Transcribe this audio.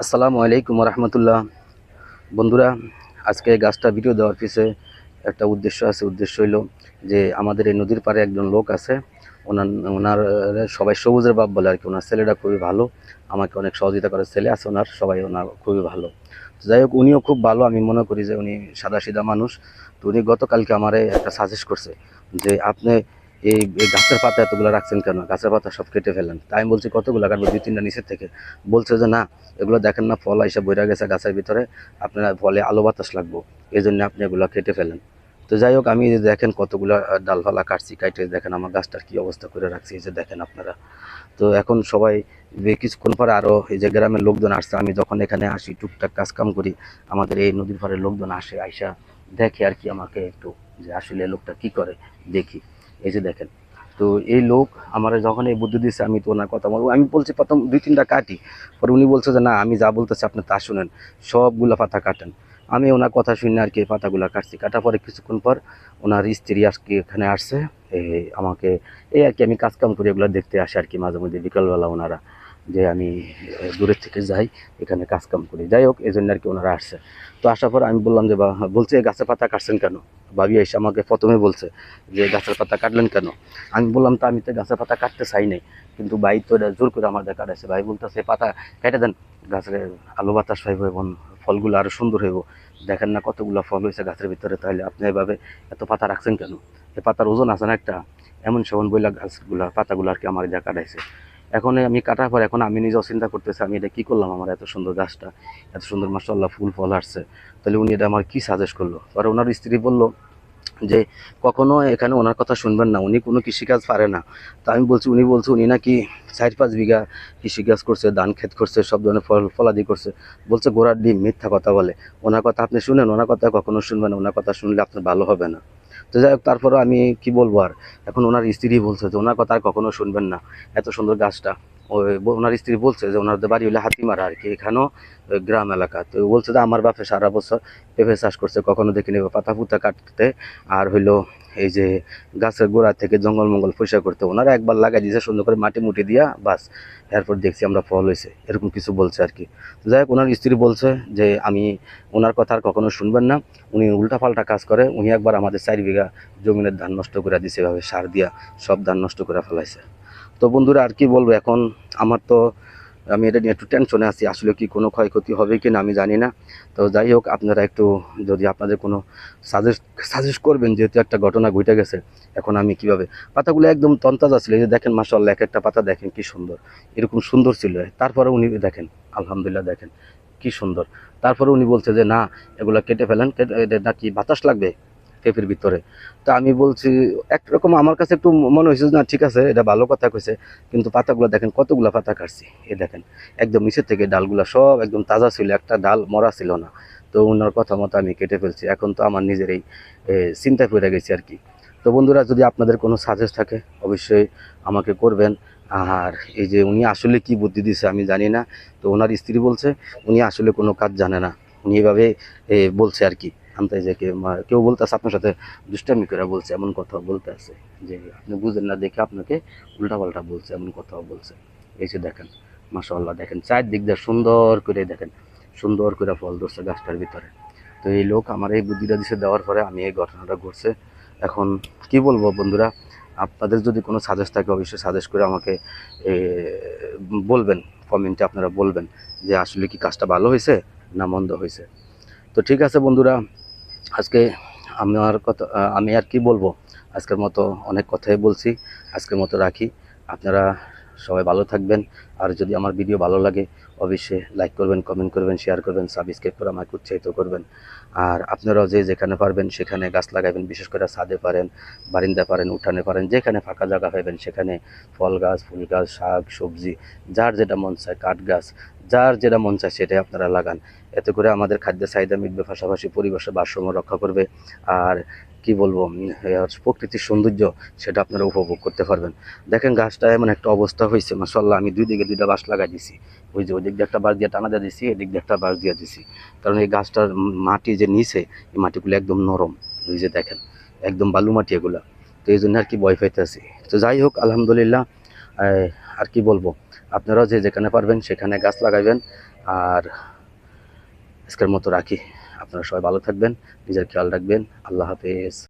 আসসালামু আলাইকুম রহমতুল্লাহ। বন্ধুরা, আজকে গাছটা ভিডিও দেওয়ার পিছে একটা উদ্দেশ্য আছে। উদ্দেশ্য হইল যে আমাদের এই নদীর পাড়ে একজন লোক আছে। ওনার ওনার সবাই সবুজের বাপ বলে আর কি। ওনার ছেলেটা খুবই ভালো, আমাকে অনেক সহযোগিতা করে। ছেলে আছে ওনার, সবাই ওনার খুবই ভালো। যাই হোক, উনিও খুব ভালো। আমি মনে করি যে উনি সাদাসিধা মানুষ। তো উনি গতকালকে আমারে একটা সাজেস্ট করছে যে আপনি এই গাছের পাতা এতগুলো রাখছেন কেন, গাছের পাতা সব কেটে ফেলেন। তাই আমি বলছি কতগুলো কাটবো, দুই তিনটা নিচের থেকে। বলছে যে না, এগুলো দেখেন না ফল এসে বইরা গেছে গাছের ভিতরে, আপনার ফলে আলো বাতাস লাগবো, এই জন্য আপনি এগুলো কেটে ফেলেন। তো যাই হোক, আমি দেখেন কতগুলো ডালপালা কাটছি, কাটে দেখেন আমার গাছটার কি অবস্থা করে রাখছি, এই যে দেখেন আপনারা। তো এখন সবাই কিছুক্ষণ পরে আরও এই যে গ্রামের লোকজন আসছে। আমি যখন এখানে আসি টুকটাক কাজ কাম করি, আমাদের এই নদীর পাড়ের লোকজন আসে, আইসা দেখে আর কি আমাকে একটু, যে আসলে লোকটা কি করে দেখি। এই যে দেখেন। তো এই লোক আমার যখন এই বুদ্ধি দিচ্ছে, আমি তো ওনার কথা বলবো। আমি বলছি প্রথম দুই তিনটা কাটি, পরে উনি বলছে যে না, আমি যা বলতেছি আপনি তা শুনেন, সবগুলা পাতা কাটেন। আমি ওনার কথা শুনে আর কি এই পাতাগুলা কাটছি। কাটার পরে কিছুক্ষণ পর ওনার স্ত্রী আজকে এখানে আসছে। এই আমাকে, এই আর কি আমি কাজকাম করি, এগুলো দেখতে আসে আর কি মাঝে মধ্যে বিকালবেলা ওনারা, যে আমি দূরের থেকে যাই এখানে কাজকাম করি। যাই হোক, এই জন্য আর কি ওনারা আসছে। তো আসার পর আমি বললাম যে বলছে গাছের পাতা কাটছেন কেন। ভাবি এসে আমাকে প্রথমে বলছে যে গাছের পাতা কাটলেন কেন। আমি বললাম তো আমি তো গাছের পাতা কাটতে চাই নাই, কিন্তু ভাই তো এটা জোর করে আমাদের কাটাইছে। ভাই বলতেছে পাতা কেটে দেন, গাছের আলো বাতাস পাইব এবং ফলগুলো আরো সুন্দর হইব। দেখেন না কতগুলো ফল হয়েছে গাছের ভিতরে, তাহলে আপনি এভাবে এত পাতা রাখছেন কেন, এই পাতার ওজন আছে না একটা। এমন সেমন বইলা গাছগুলা পাতাগুলো আর কি আমার যা কাটাইছে। এখন আমি কাটার পর এখন আমি নিজেও চিন্তা করতেছি আমি এটা কি করলাম, আমার এত সুন্দর গাছটা, এত সুন্দর মাশাআল্লাহ ফুল ফল আসছে, তাহলে উনি এটা আমার কি সাজেস্ট করলো। পরে ওনার স্ত্রী বলল যে কখনো এখানে ওনার কথা শুনবেন না, উনি কোনো কৃষিকাজ পারে না। তা আমি বলছি, উনি বলছে উনি নাকি 4-5 বিঘা কৃষিকাজ করছে, ধান ক্ষেত করছে, সব ধরনের ফল ফলাদি করছে। বলছে গোড়ার ডিম মিথ্যা কথা বলে। ওনার কথা আপনি শুনেন, ওনার কথা কখনো শুনবেন, ওনার কথা শুনলে আপনার ভালো হবে না। তো যাই হোক, তারপরে আমি কি বলবো আর। এখন ওনার স্ত্রী বলছে যে ওনার কথা আর কখনো শুনবেন না, এত সুন্দর গাছটা। ওই ওনার স্ত্রী বলছে যে ওনাদের বাড়ি হলে হাতিমারা আর কি, এখানেও গ্রাম এলাকা। তো বলছে যে আমার বাপে সারা বছর পেঁপে চাষ করছে, কখনো দেখিনি পাতা পুতা কাটতে, আর হইলো এই যে গাছের গোড়া থেকে জঙ্গল মঙ্গল পরিষ্কার করতে। ওনারা একবার লাগাই দিয়েছে সুন্দর করে মাটি মুটি দিয়া, বাস। এরপর দেখছি আমরা ফল হয়েছে, এরকম কিছু বলছে আর কি। যাই হোক, ওনার স্ত্রী বলছে যে আমি ওনার কথা আর কখনো শুনবেন না, উনি উল্টাপাল্টা কাজ করে। উনি একবার আমাদের 4 বিঘা জমিনের ধান নষ্ট করে দিছে, এভাবে সার দিয়া সব ধান নষ্ট করে ফেলাইছে। তো বন্ধুরা, আর কি বলবো এখন। আমার তো, আমি এটা নিয়ে একটু টেনশনে আছি, আসলে কি কোনো ক্ষয়ক্ষতি হবে কি না আমি জানি না। তো যাই হোক, আপনারা একটু যদি আপনাদের কোনো সাজেস্ট সাজেস্ট করবেন, যেহেতু একটা ঘটনা ঘটে গেছে। এখন আমি কিভাবে, পাতাগুলো একদম তন্তাজা ছিল, এই যে দেখেন মাশাআল্লাহ, এক একটা পাতা দেখেন কি সুন্দর, এরকম সুন্দর ছিল। তারপরে উনি দেখেন, আলহামদুলিল্লাহ দেখেন কি সুন্দর। তারপরে উনি বলছে যে না, এগুলো কেটে ফেলেন, কেটে নাকি বাতাস লাগবে পেঁপের ভিতরে। তা আমি বলছি, একরকম আমার কাছে একটু মনে হয়েছে না, ঠিক আছে এটা ভালো কথা কইছে, কিন্তু পাতাগুলো দেখেন কতগুলো পাতা কাটছি। এই দেখেন একদম নিচের থেকে ডালগুলা সব একদম তাজা ছিল, একটা ডাল মরা ছিল না। তো ওনার কথা মতো আমি কেটে ফেলছি। এখন তো আমার নিজের এই চিন্তায় পড়ে গেছি আর কি। তো বন্ধুরা, যদি আপনাদের কোনো সাজেস্ট থাকে অবশ্যই আমাকে করবেন। আর এই যে উনি আসলে কি বুদ্ধি দিছে আমি জানি না। তো ওনার স্ত্রী বলছে উনি আসলে কোনো কাজ জানে না, উনি এভাবে বলছে আর কি। আনতে যে কেউ বলতেছে আপনার সাথে দুষ্টামি করে বলছে, এমন কথা বলতে আছে, যে আপনি বুঝেন না দেখে আপনাকে উল্টাপাল্টা বলছে, এমন কথাও বলছে। এই যে দেখেন মাশাআল্লাহ, দেখেন চারদিক দিয়ে সুন্দর করে দেখেন, সুন্দর করে ফল ধরছে গাছটার ভিতরে। তো এই লোক আমার এই বুদ্ধিটা দিছে, দেওয়ার পরে আমি এই ঘটনাটা ঘটছে। এখন কি বলবো বন্ধুরা, আপনাদের যদি কোনো সাজেস্ট থাকে অবশ্যই সাজেস্ট করে আমাকে এ, বলবেন, কমেন্টে আপনারা বলবেন যে আসলে কি কাজটা ভালো হয়েছে না মন্দ হয়েছে। তো ঠিক আছে বন্ধুরা, আজকে আমার কথা, আমি আর কি বলবো, আজকের মতো অনেক কথাই বলছি, আজকের মতো রাখি। আপনারা সবাই ভালো থাকবেন। আর যদি আমার ভিডিও ভালো লাগে অবশ্যই লাইক করবেন, কমেন্ট করবেন, শেয়ার করবেন, সাবস্ক্রাইব করে আমাকে উৎসাহিত করবেন। আর আপনারাও যে যেখানে পারবেন সেখানে গাছ লাগাবেন, বিশেষ করে ছাদে পারেন, বারিন্দা পারেন, উঠানে পারেন, যেখানে ফাঁকা জায়গা পাবেন সেখানে ফল গাছ, ফুল গাছ, শাক সবজি, যার যেটা মন চায়, কাঠ গাছ, যার যেটা মন চায় সেটাই আপনারা লাগান। এতে করে আমাদের খাদ্যের চাহিদা মিটবে, পাশাপাশি পরিবেশের ভারসাম্য রক্ষা করবে। আর কি বলবো, প্রকৃতির সৌন্দর্য সেটা আপনারা উপভোগ করতে পারবেন। দেখেন গাছটা এমন একটা অবস্থা হয়েছে মাশাআল্লাহ, আমি দুই দিকে দুইটা বাঁশ লাগাই দিছি। ওই যে ওই দিক দিয়ে একটা বাঁশ দিয়ে টানা দিয়ে দিছি, এদিক দিয়ে একটা বাঁশ দিয়ে দিছি। কারণ এই গাছটার মাটি যে নিচে, এই মাটিগুলো একদম নরম। ওই যে দেখেন একদম বালু মাটি এগুলা। তো এই জন্য আর কি ভয় পাইতেছি। তো যাই হোক আলহামদুলিল্লাহ। আর কি বলবো, আপনারাও যে যেখানে পারবেন সেখানে গাছ লাগাবেন। আর আজকের মতো রাখি। আপনারা সবাই ভালো থাকবেন, নিজের খেয়াল রাখবেন। আল্লাহ হাফেজ।